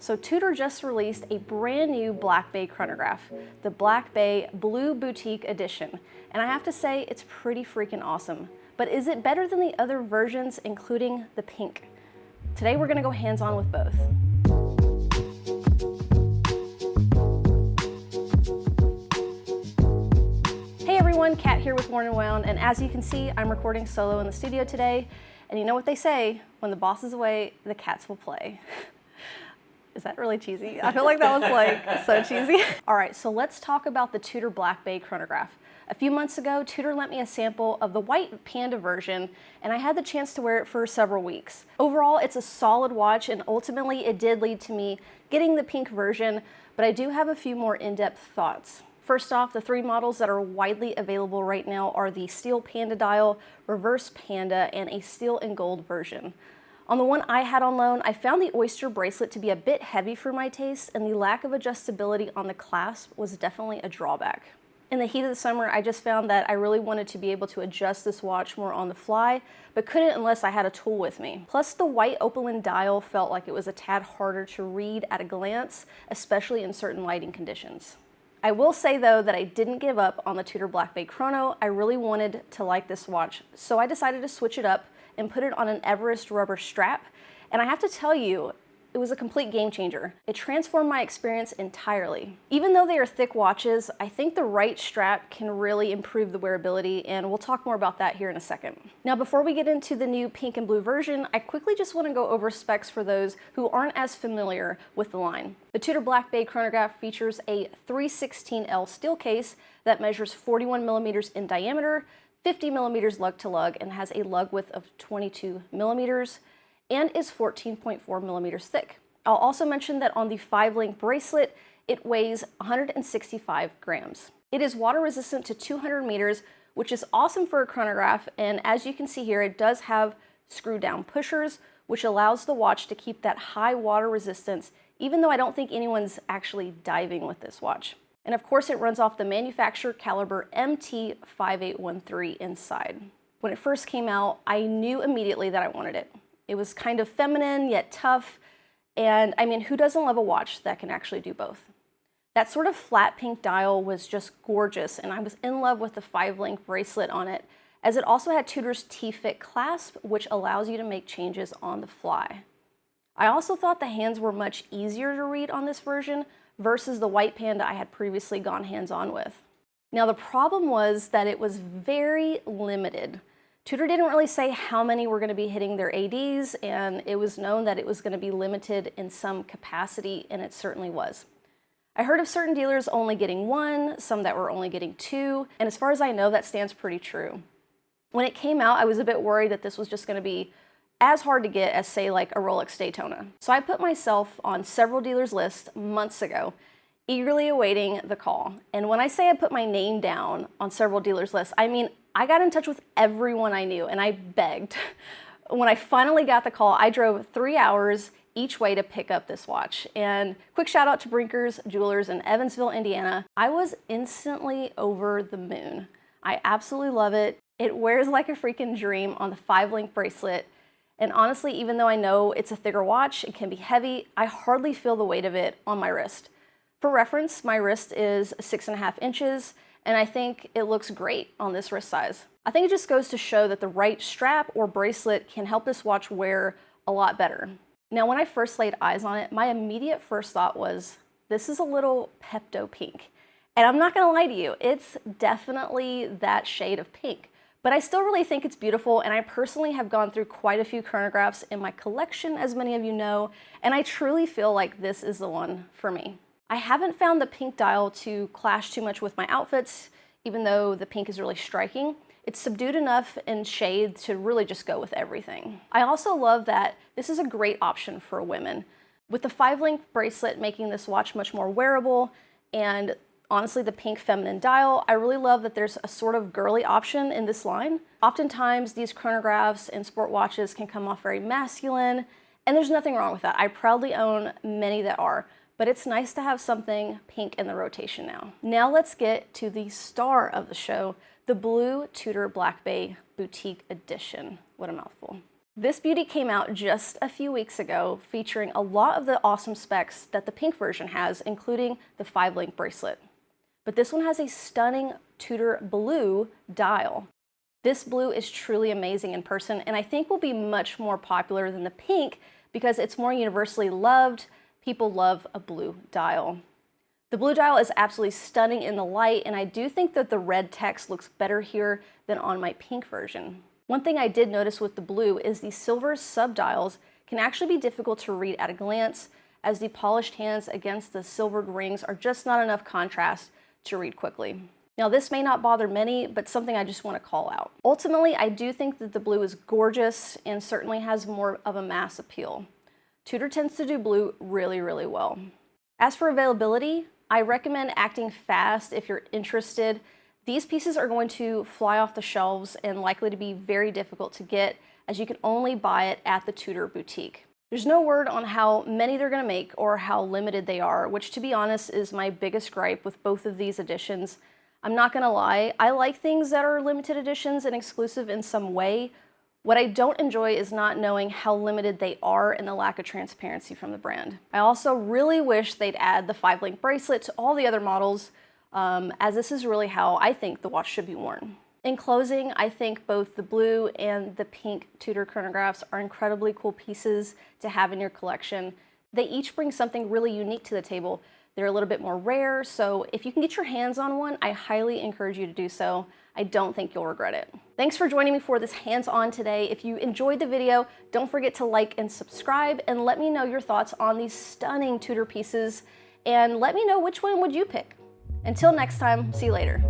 So Tudor just released a brand new Black Bay chronograph, the Black Bay Blue Boutique Edition. And I have to say, it's pretty freaking awesome. But is it better than the other versions, including the pink? Today we're gonna go hands-on with both. Hey everyone, Kat here with Worn & Wound, and as you can see, I'm recording solo in the studio today. And you know what they say, when the boss is away, the cats will play. Is that really cheesy? I feel like that was like so cheesy. All right, so let's talk about the Tudor Black Bay chronograph. A few months ago, Tudor lent me a sample of the white panda version, and I had the chance to wear it for several weeks. Overall, it's a solid watch, and ultimately it did lead to me getting the pink version, but I do have a few more in-depth thoughts. First off, the three models that are widely available right now are the steel panda dial, reverse panda, and a steel and gold version. On the one I had on loan, I found the oyster bracelet to be a bit heavy for my taste, and the lack of adjustability on the clasp was definitely a drawback. In the heat of the summer, I just found that I really wanted to be able to adjust this watch more on the fly, but couldn't unless I had a tool with me. Plus, the white opaline dial felt like it was a tad harder to read at a glance, especially in certain lighting conditions. I will say though that I didn't give up on the Tudor Black Bay Chrono. I really wanted to like this watch, so I decided to switch it up and put it on an Everest rubber strap. And I have to tell you, it was a complete game changer. It transformed my experience entirely. Even though they are thick watches, I think the right strap can really improve the wearability, and we'll talk more about that here in a second. Now, before we get into the new pink and blue version, I quickly just want to go over specs for those who aren't as familiar with the line. The Tudor Black Bay chronograph features a 316L steel case that measures 41 millimeters in diameter, 50 millimeters lug to lug, and has a lug width of 22 millimeters and is 14.4 millimeters thick. I'll also mention that on the 5-link bracelet, it weighs 165 grams. It is water resistant to 200 meters, which is awesome for a chronograph, and as you can see here, it does have screw down pushers, which allows the watch to keep that high water resistance, even though I don't think anyone's actually diving with this watch. And of course, it runs off the manufacturer caliber MT5813 inside. When it first came out, I knew immediately that I wanted it. It was kind of feminine, yet tough, and I mean, who doesn't love a watch that can actually do both? That sort of flat pink dial was just gorgeous, and I was in love with the 5-link bracelet on it, as it also had Tudor's T-Fit clasp, which allows you to make changes on the fly. I also thought the hands were much easier to read on this version, versus the white panda I had previously gone hands-on with. Now the problem was that it was very limited. Tudor didn't really say how many were going to be hitting their ADs, and it was known that it was going to be limited in some capacity, and it certainly was. I heard of certain dealers only getting 1, some that were only getting 2, and as far as I know, that stands pretty true. When it came out, I was a bit worried that this was just going to be as hard to get as, say, like a Rolex Daytona. So I put myself on several dealers' lists months ago, eagerly awaiting the call. And when I say I put my name down on several dealers' lists, I mean, I got in touch with everyone I knew, and I begged. When I finally got the call, I drove 3 hours each way to pick up this watch. And quick shout out to Brinkers Jewelers in Evansville, Indiana. I was instantly over the moon. I absolutely love it. It wears like a freaking dream on the 5-link bracelet. And honestly, even though I know it's a thicker watch, it can be heavy, I hardly feel the weight of it on my wrist. For reference, my wrist is 6.5 inches, and I think it looks great on this wrist size. I think it just goes to show that the right strap or bracelet can help this watch wear a lot better. Now, when I first laid eyes on it, my immediate first thought was, this is a little Pepto pink. And I'm not gonna lie to you, it's definitely that shade of pink. But I still really think it's beautiful, and I personally have gone through quite a few chronographs in my collection, as many of you know, and I truly feel like this is the one for me. I haven't found the pink dial to clash too much with my outfits, even though the pink is really striking. It's subdued enough in shade to really just go with everything. I also love that this is a great option for women. With the 5-link bracelet making this watch much more wearable, and honestly, the pink feminine dial, I really love that there's a sort of girly option in this line. Oftentimes, these chronographs and sport watches can come off very masculine, and there's nothing wrong with that. I proudly own many that are, but it's nice to have something pink in the rotation now. Now let's get to the star of the show, the blue Tudor Black Bay Boutique Edition. What a mouthful. This beauty came out just a few weeks ago, featuring a lot of the awesome specs that the pink version has, including the 5-link bracelet. But this one has a stunning Tudor blue dial. This blue is truly amazing in person, and I think will be much more popular than the pink because it's more universally loved. People love a blue dial. The blue dial is absolutely stunning in the light, and I do think that the red text looks better here than on my pink version. One thing I did notice with the blue is the silver subdials can actually be difficult to read at a glance, as the polished hands against the silvered rings are just not enough contrast to read quickly. Now, this may not bother many, but something I just want to call out. Ultimately, I do think that the blue is gorgeous and certainly has more of a mass appeal. Tudor tends to do blue really, really well. As for availability, I recommend acting fast if you're interested. These pieces are going to fly off the shelves and likely to be very difficult to get, as you can only buy it at the Tudor boutique. There's no word on how many they're going to make or how limited they are, which, to be honest, is my biggest gripe with both of these editions. I'm not going to lie, I like things that are limited editions and exclusive in some way. What I don't enjoy is not knowing how limited they are and the lack of transparency from the brand. I also really wish they'd add the 5-link bracelet to all the other models, as this is really how I think the watch should be worn. In closing, I think both the blue and the pink Tudor chronographs are incredibly cool pieces to have in your collection. They each bring something really unique to the table. They're a little bit more rare, so if you can get your hands on one, I highly encourage you to do so. I don't think you'll regret it. Thanks for joining me for this hands-on today. If you enjoyed the video, don't forget to like and subscribe, and let me know your thoughts on these stunning Tudor pieces, and let me know which one would you pick. Until next time, see you later.